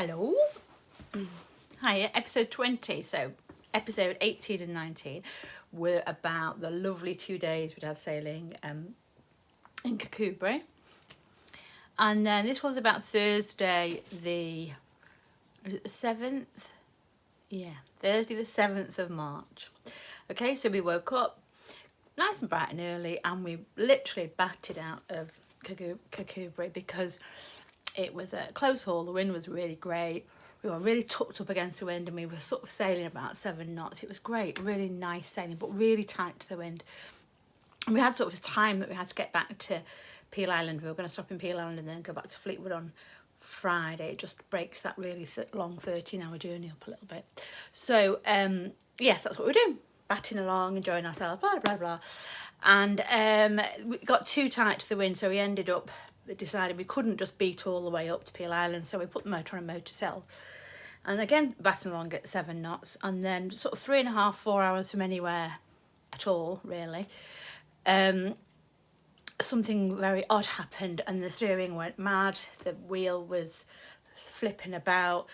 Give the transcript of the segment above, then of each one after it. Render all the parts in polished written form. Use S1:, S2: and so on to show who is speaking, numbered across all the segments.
S1: Hello. Hi, episode 20. So episode 18 and 19 were about the lovely 2 days we'd had sailing in Kakubri. And then this was about Thursday the 7th? Yeah, Thursday the 7th of March. Okay, so we woke up nice and bright and early and we literally batted out of Kakubri because it was a close haul, the wind was really great. We were really tucked up against the wind and we were sort of sailing about 7 knots. It was great, really nice sailing, but really tight to the wind. And we had sort of a time that we had to get back to Peel Island. We were going to stop in Peel Island and then go back to Fleetwood on Friday. It just breaks that really long 13-hour journey up a little bit. So, yes, that's what we're doing. Batting along, enjoying ourselves, blah, blah, blah. And we got too tight to the wind, so we ended up decided we couldn't just beat all the way up to Peel Island, so we put the motor on a motor cell. And again, batting along at 7 knots, and then sort of 3.5, 4 hours from anywhere at all, really. Something very odd happened and the steering went mad. The wheel was flipping about,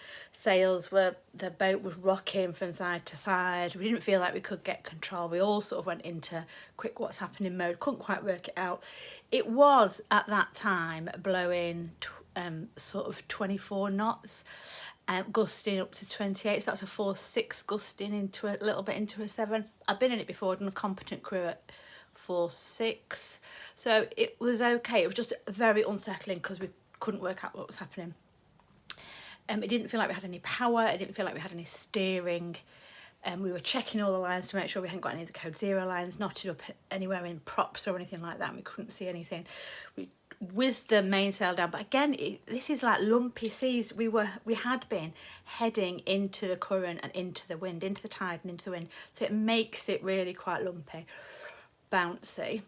S1: the boat was rocking from side to side. We didn't feel like we could get control. We all sort of went into quick what's happening mode, couldn't quite work it out. It was at that time blowing sort of 24 knots, gusting up to 28, so that's a 4-6 gusting into a little bit into a 7. I've been in it before, done a competent crew at 4-6, so it was okay. It was just very unsettling because we couldn't work out what was happening. It didn't feel like we had any power, it didn't feel like we had any steering. We were checking all the lines to make sure we hadn't got any of the code 0 lines knotted up anywhere in props or anything like that, and we couldn't see anything. We whizzed the mainsail down, but again, this is like lumpy seas. We had been heading into the current and into the wind, into the tide and into the wind, so it makes it really quite lumpy, bouncy,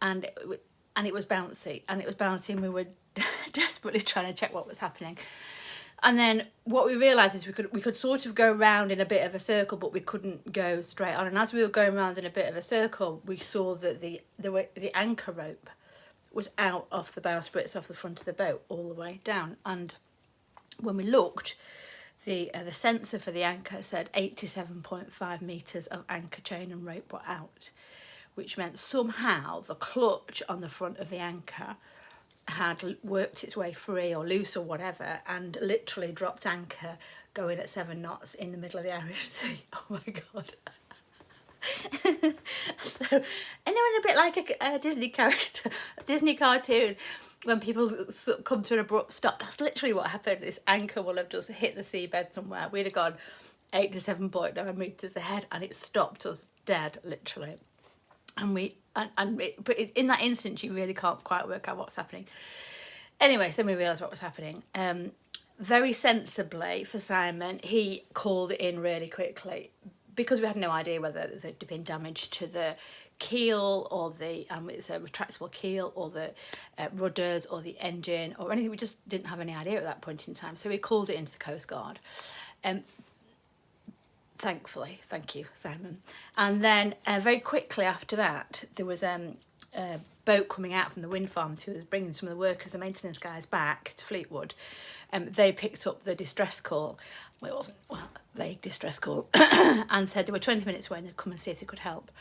S1: and it was bouncy, and we were desperately trying to check what was happening. And then what we realised is we could sort of go round in a bit of a circle, but we couldn't go straight on. And as we were going round in a bit of a circle, we saw that the anchor rope was out off the bowsprit, off the front of the boat, all the way down. And when we looked, the sensor for the anchor said 87.5 metres of anchor chain and rope were out, which meant somehow the clutch on the front of the anchor had worked its way free or loose or whatever and literally dropped anchor going at 7 knots in the middle of the Irish Sea. Oh my God. So anyone a bit like a Disney character, a Disney cartoon, when people come to an abrupt stop, that's literally what happened. This anchor will have just hit the seabed somewhere. We'd have gone 87.9 metres ahead and it stopped us dead, literally. But in that instant, you really can't quite work out what's happening. Anyway, so then we realised what was happening. Very sensibly for Simon, he called it in really quickly because we had no idea whether there'd been damage to the keel or it's a retractable keel or the rudders or the engine or anything. We just didn't have any idea at that point in time. So we called it into the Coast Guard. Thankfully, thank you, Simon. And then very quickly after that, there was a boat coming out from the wind farms who was bringing some of the workers, the maintenance guys, back to Fleetwood. They picked up the distress call. Well, it wasn't, vague distress call, and said they were 20 minutes away and they'd come and see if they could help.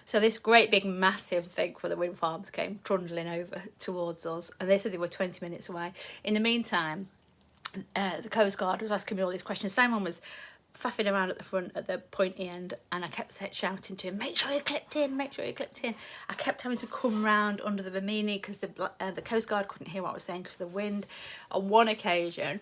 S1: So this great big massive thing for the wind farms came trundling over towards us, and they said they were 20 minutes away. In the meantime, the Coast Guard was asking me all these questions. Simon was faffing around at the front at the pointy end and I kept shouting to him, make sure you're clipped in, make sure you're clipped in. I kept having to come round under the Bimini because the Coast Guard couldn't hear what I was saying because of the wind. On one occasion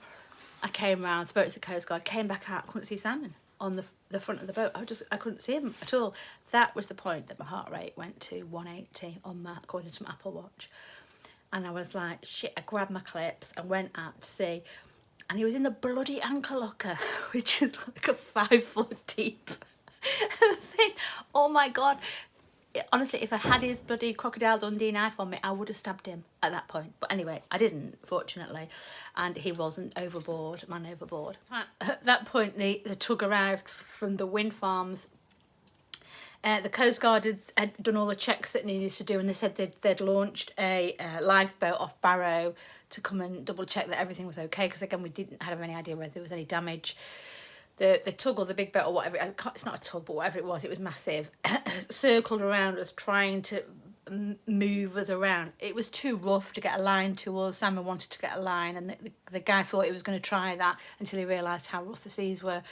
S1: I came round, spoke to the Coast Guard, came back out, couldn't see Simon on the front of the boat. I couldn't see him at all. That was the point that my heart rate went to 180 according to my Apple Watch, and I was like, shit. I grabbed my clips and went out to sea. And he was in the bloody anchor locker, which is like a 5 foot deep thing. Oh my God. Honestly, if I had his bloody Crocodile Dundee knife on me, I would have stabbed him at that point. But anyway, I didn't, fortunately. And he wasn't overboard, man overboard. At that point, the tug arrived from the wind farms The Coast Guard had done all the checks that needed to do, and they said they'd launched a lifeboat off Barrow to come and double check that everything was okay, because again we didn't have any idea whether there was any damage. The tug or the big boat or whatever, it's not a tug but whatever it was massive, circled around us trying to move us around. It was too rough to get a line to us. Simon wanted to get a line, and the guy thought he was going to try that until he realised how rough the seas were.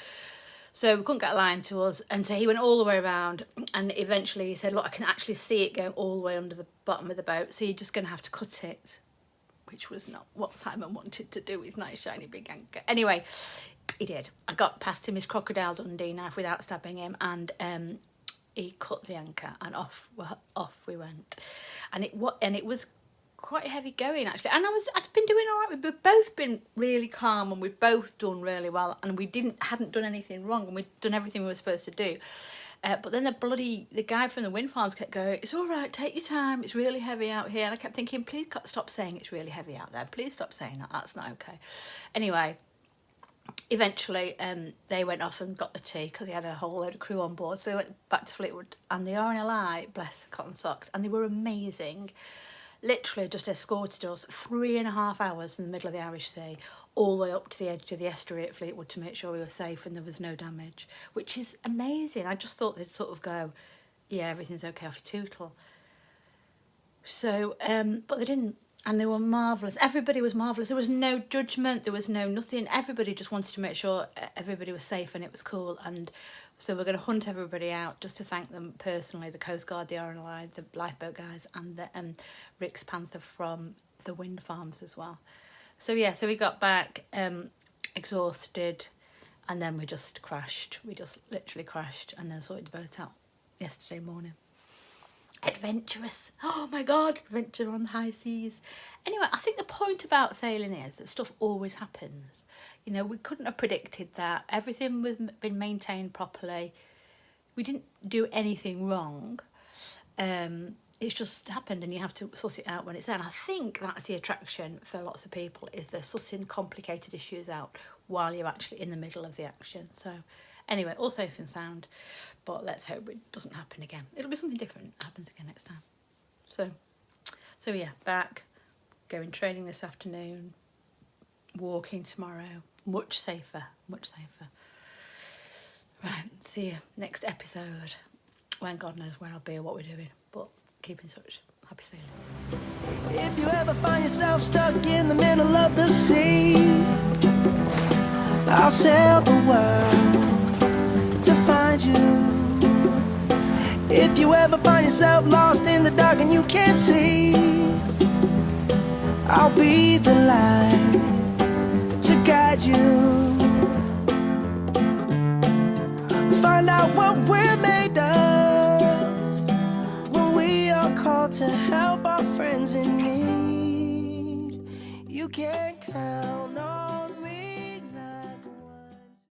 S1: So we couldn't get a line to us, and so he went all the way around, and eventually he said, look, I can actually see it going all the way under the bottom of the boat, so you're just going to have to cut it, which was not what Simon wanted to do, his nice shiny big anchor. Anyway, he did. I got past him his Crocodile Dundee knife without stabbing him, and he cut the anchor, and off we went. And it was quite heavy going actually, and I'd been doing all right. We've both been really calm, and we've both done really well, and we hadn't done anything wrong, and we'd done everything we were supposed to do. But then the guy from the wind farms kept going, it's all right, take your time, it's really heavy out here. And I kept thinking, please stop saying it's really heavy out there, please stop saying that, that's not okay. Anyway, eventually they went off and got the tea, because they had a whole load of crew on board, so they went back to Fleetwood, and the RNLI, bless the cotton socks, and they were amazing. Literally just escorted us 3.5 hours in the middle of the Irish Sea, all the way up to the edge of the estuary at Fleetwood to make sure we were safe and there was no damage, which is amazing. I just thought they'd sort of go, yeah, everything's okay off your tootle. So, but they didn't, and they were marvellous. Everybody was marvellous. There was no judgment, there was no nothing. Everybody just wanted to make sure everybody was safe and it was cool. And so we're going to hunt everybody out just to thank them personally, the Coast Guard, the RNLI, the lifeboat guys, and the RIX Panther from the wind farms as well. So yeah, so we got back exhausted, and then we just crashed. We just literally crashed, and then sorted the boat out yesterday morning. Adventurous. Oh my God, adventure on the high seas. Anyway, I think the point about sailing is that stuff always happens. You know, we couldn't have predicted that. Everything was been maintained properly. We didn't do anything wrong. It's just happened, and you have to suss it out when it's there. And I think that's the attraction for lots of people, is they're sussing complicated issues out while you're actually in the middle of the action. So anyway, all safe and sound, but let's hope it doesn't happen again. It'll be something different that happens again next time. So yeah, back, going training this afternoon, walking tomorrow, much safer, much safer. Right, see you next episode, when God knows where I'll be or what we're doing, but keep in touch. Happy sailing.
S2: If you ever find yourself stuck in the middle of the sea, I'll sail the world to find you. If you ever find yourself lost in the dark and you can't see, I'll be the light to guide you. Find out what we're made of when we are called to help our friends in need. You can't count on